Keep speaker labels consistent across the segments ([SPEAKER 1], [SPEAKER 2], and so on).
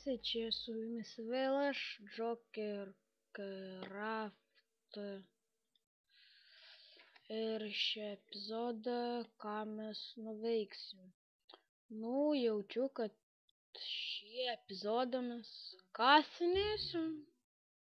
[SPEAKER 1] visi, čia su jumis vėl aš, Joker Craft. Ir šią epizodą, ką mes nuveiksim. Nu, jaučiu, kad šį epizodą mes kasinėsim.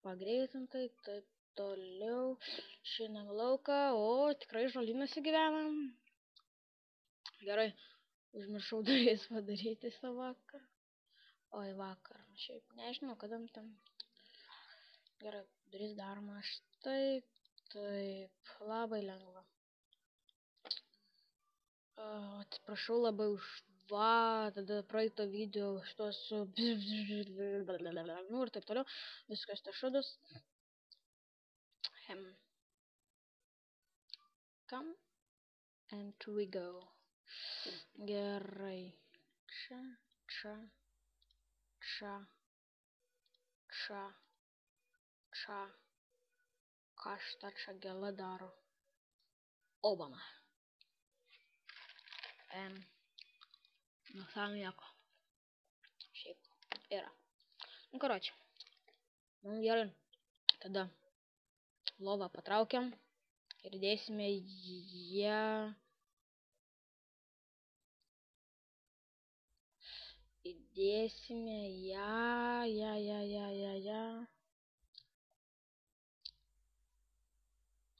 [SPEAKER 1] Pagreitintai, taip toliau. Šiandien lauką, o tikrai žolynuose gyvenam. Gerai, užmiršau duris padaryti tą vakarą. Oi, vakar, šiaip nežinau, kada tam. Gerai, duris daroma štai, taip, labai lengva. Atsiprašau labai už tada praeito video šitos su nu ir taip toliau, viskas tašudas. Come and we go. Gerai. Čia. Ką šitą čia gėlą daro? Obama. Nu, tam nieko. Šiaip yra. Nu, karoči. Nu, gerai. Tada lovą patraukiam ir dėsime ją. Įdėsime ją.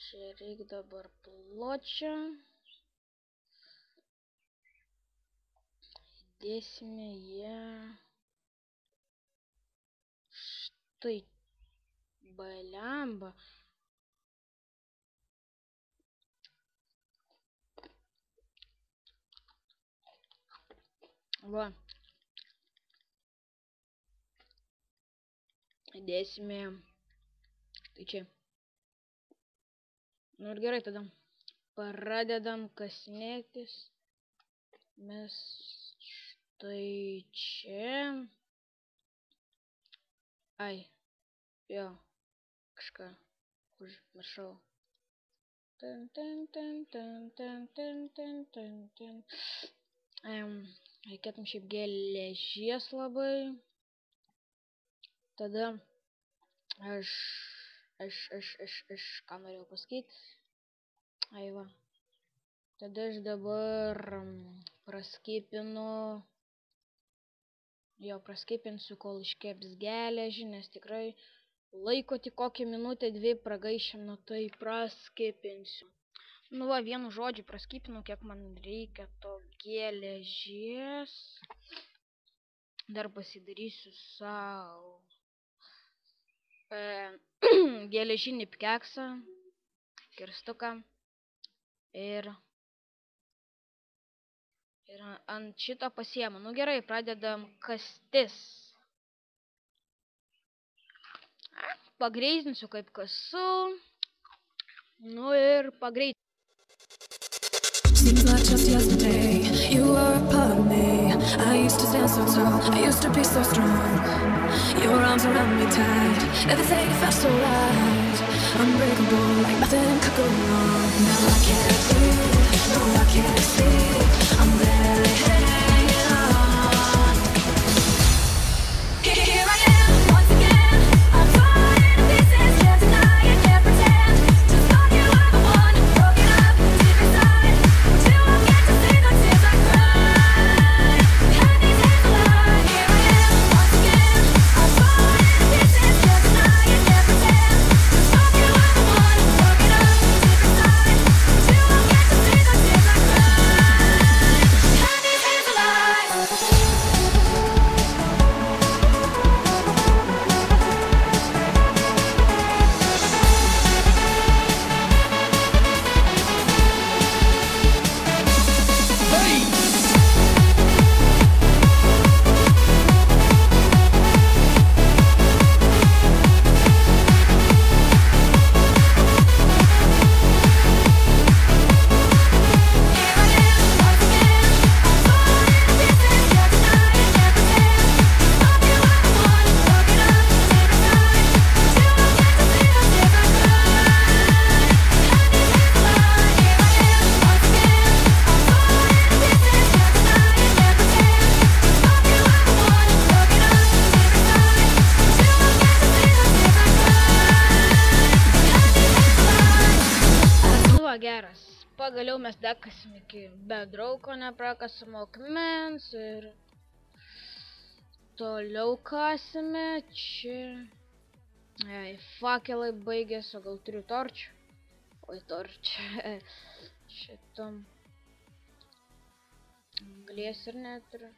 [SPEAKER 1] Čia reikia dabar pločio. Įdėsime ją. Štai. Baliamba. Va. Įdėsime. Tai čia. Nu ir gerai, tada pradedam kasinėtis. Mes štai čia. Ai. Jo. Kažką užmiršau. Reikėtum šiaip geležies labai. Tada aš ką norėjau pasakyti. Ai va. Tada aš dabar praskipinsiu, kol iškeps geležį, nes tikrai laiko tik kokią minutę, dvi pragaišim, nu tai praskipinsiu. Nu va, vienu žodžiu praskipinu, kiek man reikia to geležies. Dar pasidarysiu savo geležinį pikeksą, kirstuką ir ant šito pasiemu. Nu gerai, pradedam kastis. Pagreitinsiu kaip kasu. Nu ir pagreitinsiu.
[SPEAKER 2] Seems like just yesterday, you were a part of me. I used to stand so tall, I used to be so strong. Your arms around me tight, everything felt so right. Unbreakable, like nothing could go wrong. Now I can't breathe, no I can't sleep. I'm barely hanging on. Here I am, once again. I'm torn into pieces, can't deny it, can't pretend. Just thought you were the one, broken up deep inside. But you won't get to see the tears I cried. Behind these hands alive. Here I am, once again. I'm torn into pieces, can't deny it, can't pretend. Just thought you were the one, broken up deep inside. But you won't get to see the tears I cried.
[SPEAKER 1] pagaliau mes dekasim iki bedrauko neprakasamo akmens ir toliau kasime čia. Fakelai baigėsi, o gal turiu torčių? Oi, torčių. Šitam. Anglies ir neturiu.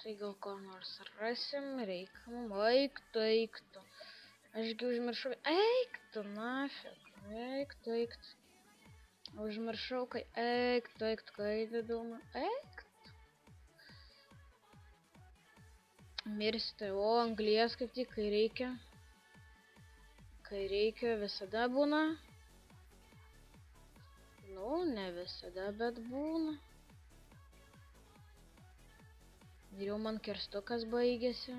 [SPEAKER 1] Tai gal ko nors rasim, reikia mum. Eiktų. Ašgi užmiršau. Eiktų, nafik. Eiktų. Užmiršau, kai eiktų, kai diduma. Eiktų. Mirsti, o anglies kaip tik, kai reikia. Kai reikia, visada būna. Nu, ne visada, bet būna. Ir jau man kerstukas baigėsi.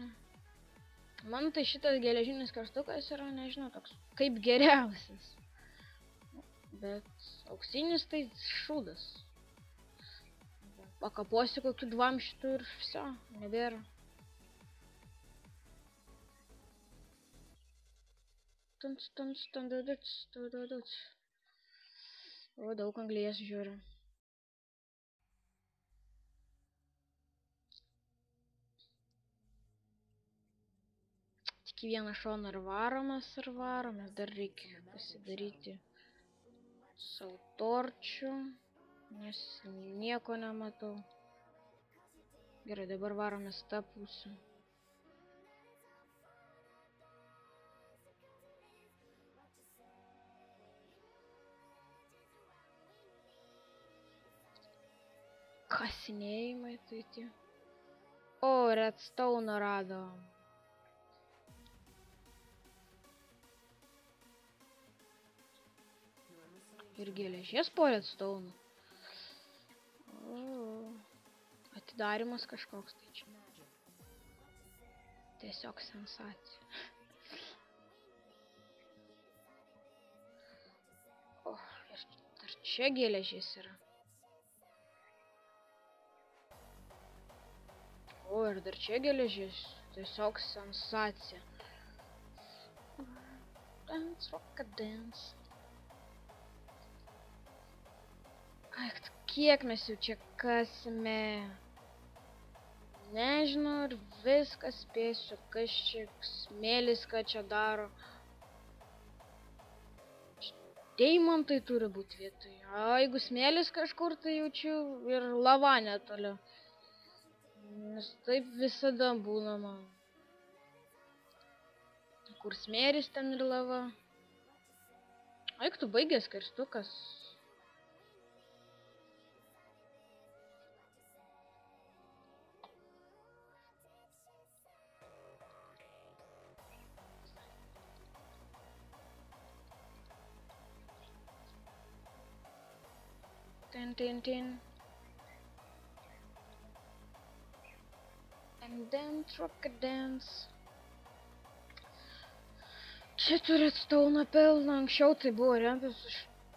[SPEAKER 1] Man tai šitas geležinis kerstukas yra, nežinau, toks kaip geriausias. Bet auksinis tai šūdas. Pakaposiu kokių 2 šitų ir viso, nebėra. O, daug anglies žiūriu. Tik vieną šoną ir varomas. Dar reikia pasidaryti savo torčių, nes nieko nematau. Gerai, dabar varomės tą pusę. Kasinėjimai tai tie. O, redstone radom. Ir geležies po redstone. Atidarimas kažkoks tai čia. Tiesiog sensacija. O, dar čia geležis yra. O, ir dar čia geležis. Tiesiog sensacija. Dance, rock a dance. Ai, kiek mes jau čia kasime. Nežinau, ir viską spėsiu, kas čia smėlis, ką čia daro. Deimantai turi būti vietoje. O jeigu smėlis kažkur, tai jaučiu ir lava netoli. Nes taip visada būna man. Kur smėlis, ten ir lava. Eik, tu baigęs kerstukas. Tin. And then rock a dance. Čia turit stauną pilną, anksčiau tai buvo remtis.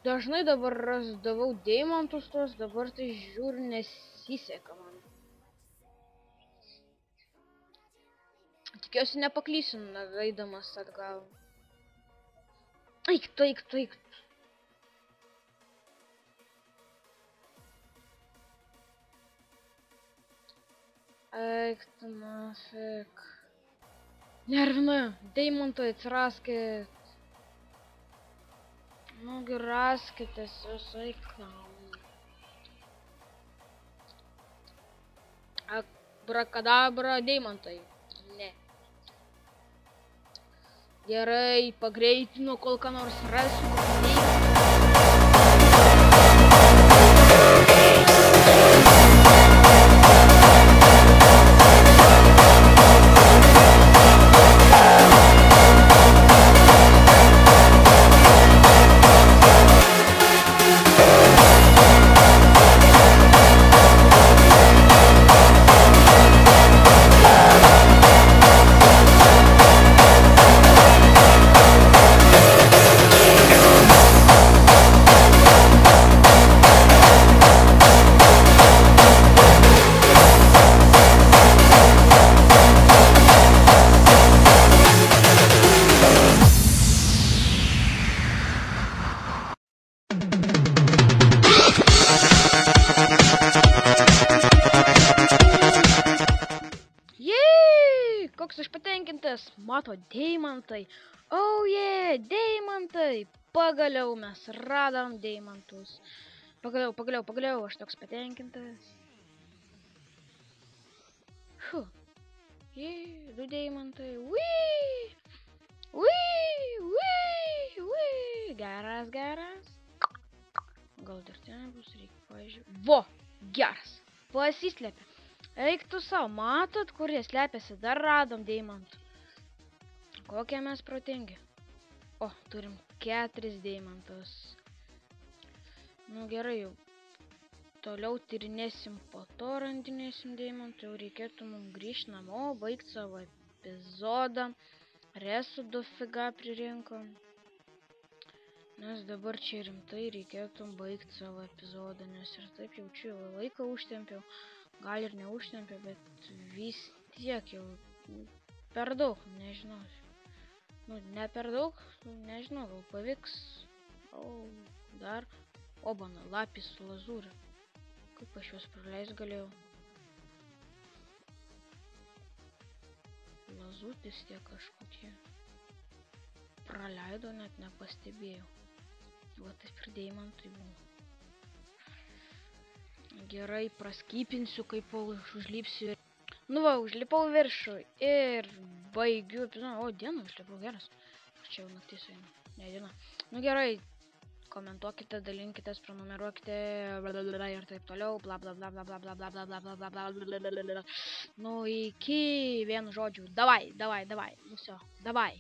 [SPEAKER 1] Dažnai dabar rasdavau deimantus tos, dabar tai žiūriu nesiseka man. Tikiuosi nepaklysiu, eidamas atgal. Eik. Eik tu nafik. Nervina, deimantai atsiraskit. Nugi raskitės visai kam. Abrakadabra, deimantai. Ne. Gerai, pagreitinu, kol ką nors rasiu. koks aš patenkintas. Mato, deimantai. Oh yeah, deimantai. Pagaliau mes radom deimantus. Pagaliau, aš toks patenkintas. Fu. Jei, 2 deimantai. Ui. Geras. Gal dar ten bus, reikia pažiūrėti. Vo, geras. Pasislėpė. Eik tu savo, matot, kur jie slepiasi, dar radom deimantų. Kokie mes protingi. O, turim 4 deimantus. Nu gerai, jau toliau tyrinėsim, po to randinėsim deimantų, jau reikėtų mums grįžti namo, baigti savo epizodą. Resų dofiga pririnkom. Nes dabar čia rimtai reikėtų baigti savo epizodą, nes ir taip jaučiu, laiką užtempiau. Gal ir neužtempiau, bet vis tiek jau per daug, nežinau. Nu, ne per daug, nežinau, gal pavyks. O, dar. Obana, lapis lazūrė. Kaip aš juos praleist galėjau? Lazūtis tie kažkokie. Praleido, net nepastebėjau. Va taip ir deimantai buvo. Gerai, praskypinsiu, kaip užlipsiu. Nu va, užlipau viršų ir baigiu epizodą. O, dieną užlipau, geras. Čia jau naktis eina. Ne, diena. Nu gerai, komentuokite, dalinkitės, prenumeruokite ir taip toliau. Bla bla bla bla bla bla bla bla bla bla bla bla bla. Nu iki vienu žodžiu. Davai. Nu, davai.